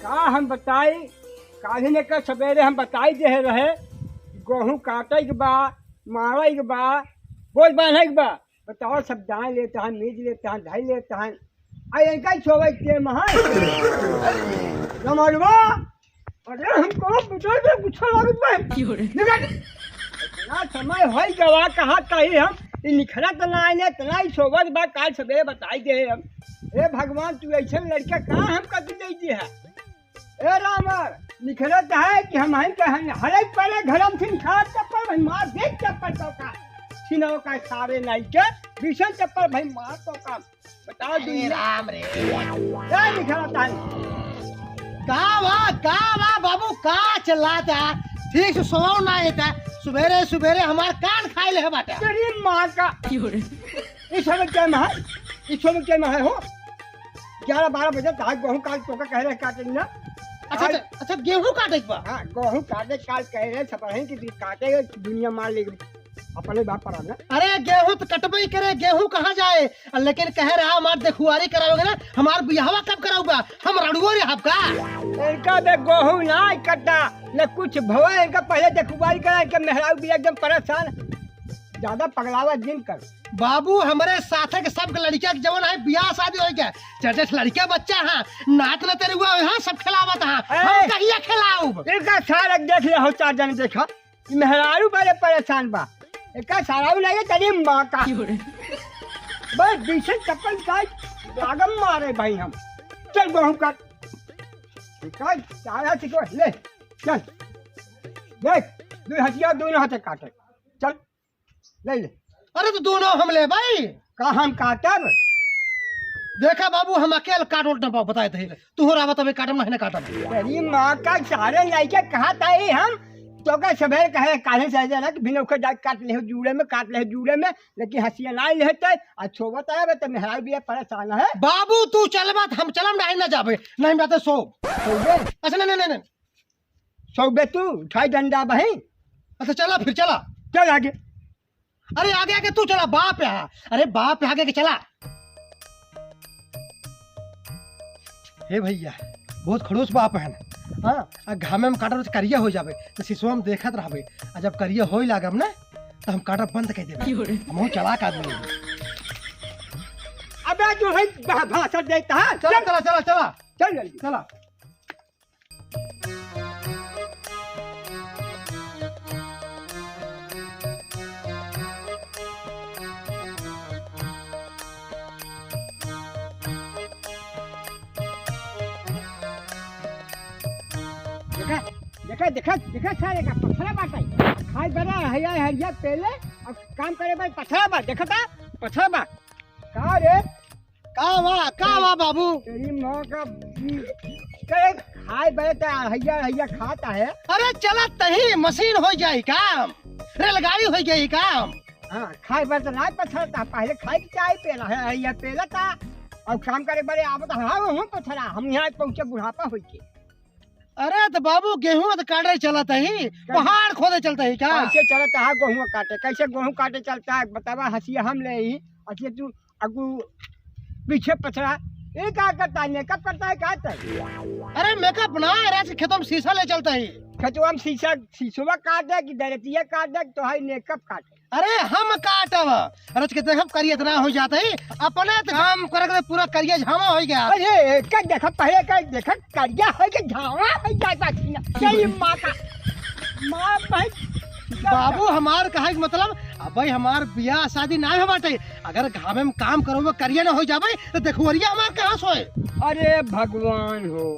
का हम बताई काहे ने का सवेरे हम बताई दे रहे गेहूँ काटे के बा मारे के बा बोझ बांधे के बा बताओ सब दान लेते हैं मीज लेते हैं धाई लेते हैं आई इनका छोवे के महा नमरवा अरे हमको बुझल में कुछ लागत बा इतना समय होई गवा कहा कही हम ई निखरा त ना आइने तना ही छोवत बा काल सवेरे बताई दे हम हे भगवान तू ऐसे लड़का कहाँ हम कर दे है ए रामर निखरत है कि हम हर एक पहले घरम थी खा चप्पल भाई मार देख चप्पल तो का सिनो का सारे नहीं के भीषण चप्पल भाई मार तो का बताओ दी राम रे क्या निखरत है का बाबू का चलाता ठीक से सोओ ना है सुबेरे सुबेरे हमार कान खाई ले बाटा तेरी मां का इस समय क्या है हो 11-12 बजे तक गेहूं काट तो कह रहे काटेंगे ना अच्छा गेहूं काटे बा हां गेहूं काटे काल कह रहे छपरही की काटे दुनिया मार ले अपने बाप पर ना अरे गेहूं तो कटबे करे गेहूं कहां जाए लेकिन कह रहा हमार देखुआरी कराओगे ना हमार बियाहवा कब कराऊगा हम रड़ुओ रे आपका इनका दे गेहूं ना कटा न कुछ भवा इनका पहले देखुआरी करा के मेहराऊ भी एकदम परेशान ज्यादा पगलावा दिन कर बाबू हमारे साथे के सब लड़किया के जवन है बियाह शादी हो गया चटच लड़का बच्चा हां नाच न तेरे हुआ हां सब खिलावत हां हम कहिया खिलाऊ इनका सारा देख ले हो चार जन देखा मेहरारू बड़े परेशान बा इनका सारा लगे तेरी मां का बस बीच चप्पल का लागम मारे भाई हम चल गेहूं काट काट सारा सिको ले चल देख दो हथिया दोनों हाथ काटे चल ले ले अरे तो दोनों हम ले भाई का हम काटब देखा बाबू हम अकेले काटो डब्बा बताए थे तू हो रहा तब काटम नहीं काटम तेरी मां का सारे लड़के कहा था हम तो का सवेरे कहे काहे से जाना कि बिना जा काट ले जूड़े में लेकिन हंसिया ना लेते आ छोबत है तो मेहराज भी परेशान है बाबू तू चल बात हम चलम नहीं ना जाबे नहीं बात सो अच्छा नहीं सौबे तू उठाई डंडा बही अच्छा चला फिर चला चल आगे अरे आगे आगे तू चला बाप है अरे बाप आगे के चला हे भैया बहुत खड़ूस बाप है हाँ घामे में काटा करिया हो जाबे तो शिशुआ में देखत रहबे आ जब करिया हो लागम ना तो हम काटा बंद कर देबे हम चलाक आदमी अबे जो है भाषण देता है चला चला चला चला चल जल्दी चला देखा सारे का पथरा बाटाई खाई बना हरिया पहले और काम करे भाई पथरा बात देखा था पथरा बात का रे का वा बाबू तेरी मां का करे खाई बड़े तो हरिया खाता है अरे चला तही मशीन हो जाई काम रेलगाड़ी हो गई काम हाँ खाई बड़े तो नहीं पथरा था पहले खाई की चाय पेला है हरिया पेला था और काम करे बड़े आवत हम पथरा हम यहाँ पहुंचे बुढ़ापा हो के अरे तो बाबू गेहूं तो काटे चलता ही पहाड़ खोदे चलता ही क्या कैसे चलता है गेहूं काटे कैसे गेहूं काटे चलता है बतावा हंसिया हम ले ही अच्छे तू अगू पीछे पछड़ा ये क्या करता है मेकअप करता है क्या करता है अरे मेकअप ना ऐसे खेतों में शीशा ले चलता ही खेतों में शीशा काट दे कि दरतिया काट दे तो है मेकअप काटे अरे हम काटब अरे कहते हम करिए इतना हो जाता है अपने तो काम करे पूरा करिए झामा हो गया अरे का देखा पहले का देखा करिया हो के झामा हो जाता तेरी मां का मां भाई बाबू हमार कहे मतलब अब भाई हमार बियाह शादी ना हो बाटे अगर घामे में काम करो करिए ना हो जाबे तो देखुवरिया हमार कहां सोए अरे भगवान हो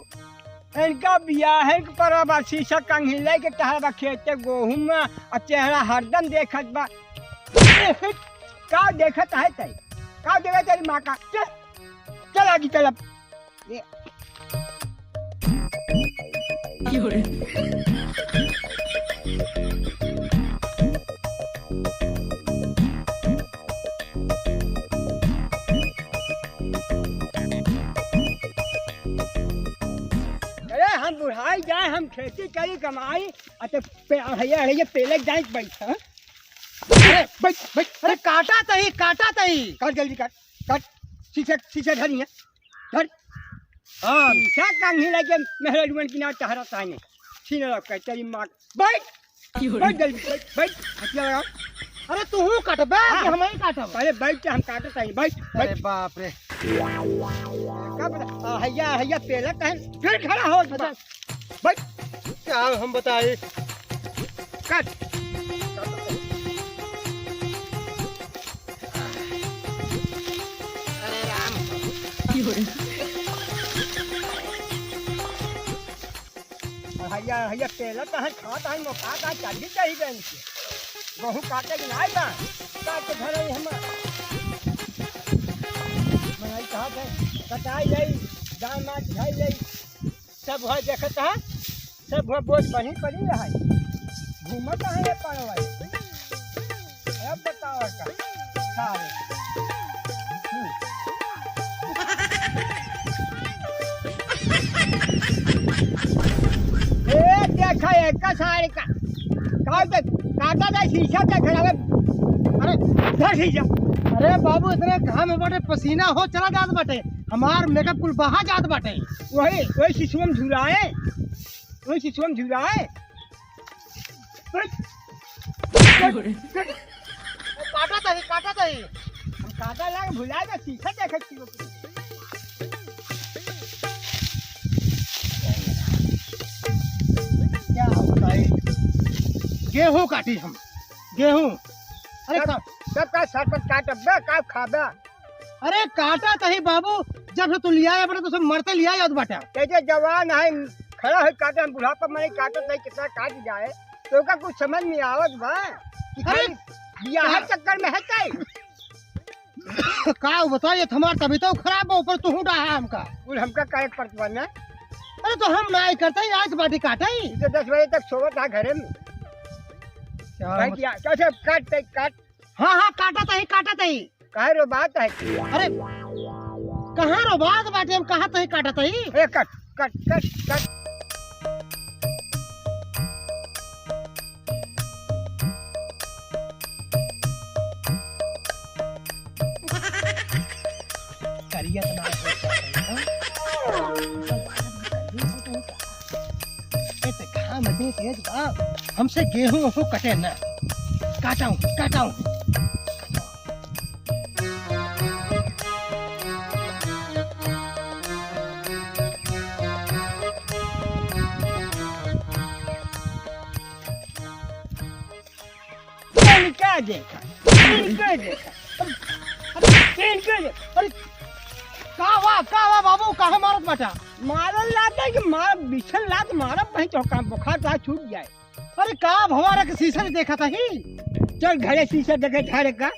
इनका बियाह है पर शीशा कंघिले के टहरा खेते गेहूं में और चेहरा हरदम देखत बा का देखत है तई का देखत तेरी मां का चल आगे चल ये अरे हम बुढ़ाई जाए, हम खेती करी कमाई, भैया ये पेले जाए बैठ। अरे बैठ बैठ, अरे काटा तही काट जल्दी काट काट। शीशा धरी है, धर। हाँ क्या कांघी लगे मेहरा जुवन की ना टहरा ताने छीने लग कर तेरी माँ। बैठ बैठ जल्दी बैठ बैठ, हथिया लगा। अरे तू हूँ काटबे कि हम ही काटब? पहले बैठ के हम काटे ताई, बैठ अरे बैठ। बाप रे, क्या पता हैया पेला कहे फिर खड़ा हो बैठ। क्या हम बताए? काट हैया पेला कहे खाता है मोका का चाली चाहिए गन के बहु काटे के नहीं बा काट के धरे हम मैं कहा है कटाई गई दान माच खाई गई सब है देखत है सब है बोझ बनी पड़ी है घूमत है ये पारवा। अब बताओ का सारे देखा एक का सारे का काटा था शीशा का खराब। अरे धर शीशा। अरे बाबू इतने घाम में बाटे पसीना हो चला जात बाटे, हमार मेकअप कुल बहा जात बाटे। वही शिशुम झुलाए, काटा तही हम काटा लगा भुलाए तो शीशा देखे छी। क्या बताए? गेहूं काटी हम, गेहूं। अरे सब का सर पर काटबे का खाबे? अरे काटा तही बाबू, जब से तू लिया है तो सब मरते लिया जात बाटे। कैसे जवान है खड़ा है काटे, हम बुढ़ापा में काटत नहीं कितना काट जाए तो का कुछ समझ नहीं आवत बा कि अरे बियाह चक्कर में है कई का बताइए, हमार तभी तो खराब हो, ऊपर तू हूँ डाहा हमका। और हमका काहे पड़ता ना? अरे तो हम ना करते ही आज बाटी काटे ही तो 10 बजे तक सोवत था घरे में। भाई क्या कैसे काट। हाँ काटा तही काहे रो बात है? अरे कहाँ रो बात बाटे, हम कहाँ तही काटा तही। ए कट कट कट कट। करिया तो ना हमसे गेहूं कटे ना, काटाऊं। क्या देखा? अरे कावा बाबू कहाँ मारत बाटा? मारल लाता है कि मार बिछल लात मारब कहीं तो काम बुखार था छूट जाए। अरे का भवारा के शीशा नहीं देखा था ही? चल घरे शीशा देखे थारे का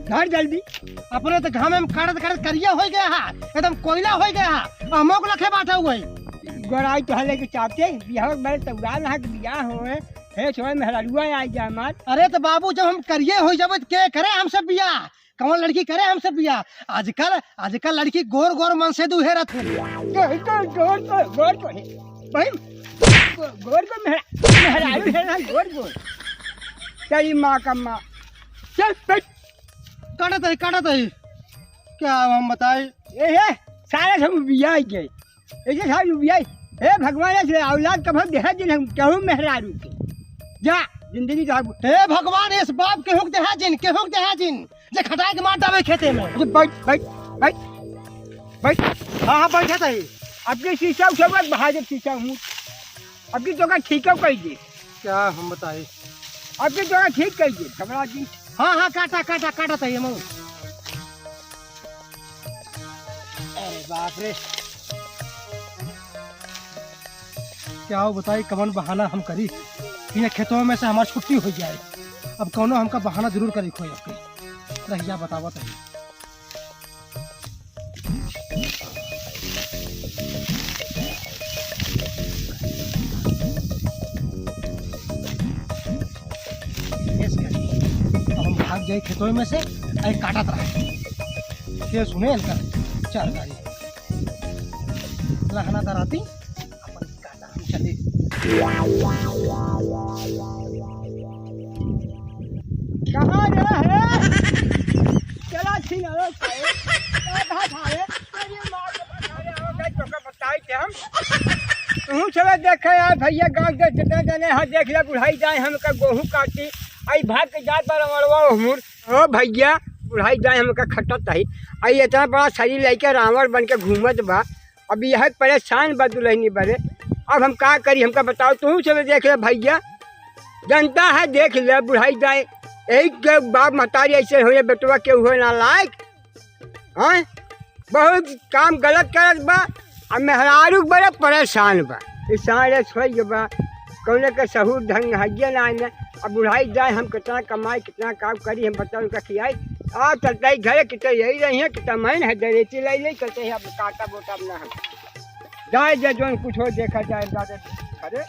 धर जल्दी। अपने तो घाम में काटत करिया हो गया है, एकदम कोयला हो गया है। अमोक लखे बाटा हुआ गोराई तो हले के चाहते बिहार में तो उड़ान है कि बियाह होए हे सोए मेहरारुआ आई जा मार। अरे तो बाबू जब हम करिए हो जब के करे हमसे बियाह, कौन लड़की करे हमसे बियाह? आजकल लड़की गोर मन से दुहे रहत है। गोर को भाई गोर को मेहरारू है ना गोर तेरी माँ का माँ। चल बैठ। काटत है क्या हम बताए? ये सारे हम बियाह गए ऐसे सारे बियाह। हे भगवान से औलाद कब देहा दिन हम कहूँ मेहरारू के जा जिंदगी का। हे भगवान इस बाप के हुक देहा जिन जे खटाई के मार डावे खेते में। बैठ। हाँ बैठा था। अपने शीशा उठा बहादुर शीशा हूँ अपनी जगह ठीक कर दे। क्या हम बताए? अपनी जगह ठीक कर दे कमरा जी। हाँ काटा था ये मऊ। अरे बाप रे, क्या हो बताई कवन बहाना हम करी ये खेतों में से हमारी छुट्टी हो जाए। अब कौनो हमका बहाना जरूर करी खोई आपके रहिया बतावत है। जाई खेतों में से आई काटत रहे ये सुने इनका चार गाड़ी लखना दराती अपन काटा हम चले कहाँ गया है चला छी ना खाए कहाँ खाए अरे मां के बताए हो गए तो का बताई थे हम तू चला देखे यार भैया गांव के जितने जने हां देख ले बुढ़ाई जाए हमका गेहूं काटी आई भाग के जात पर मरवा हमर ओ भैया बुढ़ाई जाए हमका खटत है आई इतना बड़ा शरीर लेके रावण बन के घूमत बा अब यह परेशान बा दुल्हनी बड़े अब हम का करी हमका बताओ तू चलो देख ले भैया जनता है देख ले बुढ़ाई जाए एक के बाप महतारी ऐसे हो बेटवा के हुए ना लायक हाँ बहुत काम गलत करत बा अब मेहरारू बड़े परेशान बा सारे सोई बा कौन के सहूर ढंग है ना आने अब बुढ़ाई जाए हम कितना कमाई कितना काम करी हम बच्चा उनका खियाई आ चलता ही घर कितना यही रही है कितना मैन है दरेती लाई नहीं करते हैं अब काटा बोटा अपना हम जाए जो कुछ हो देखा जाए अरे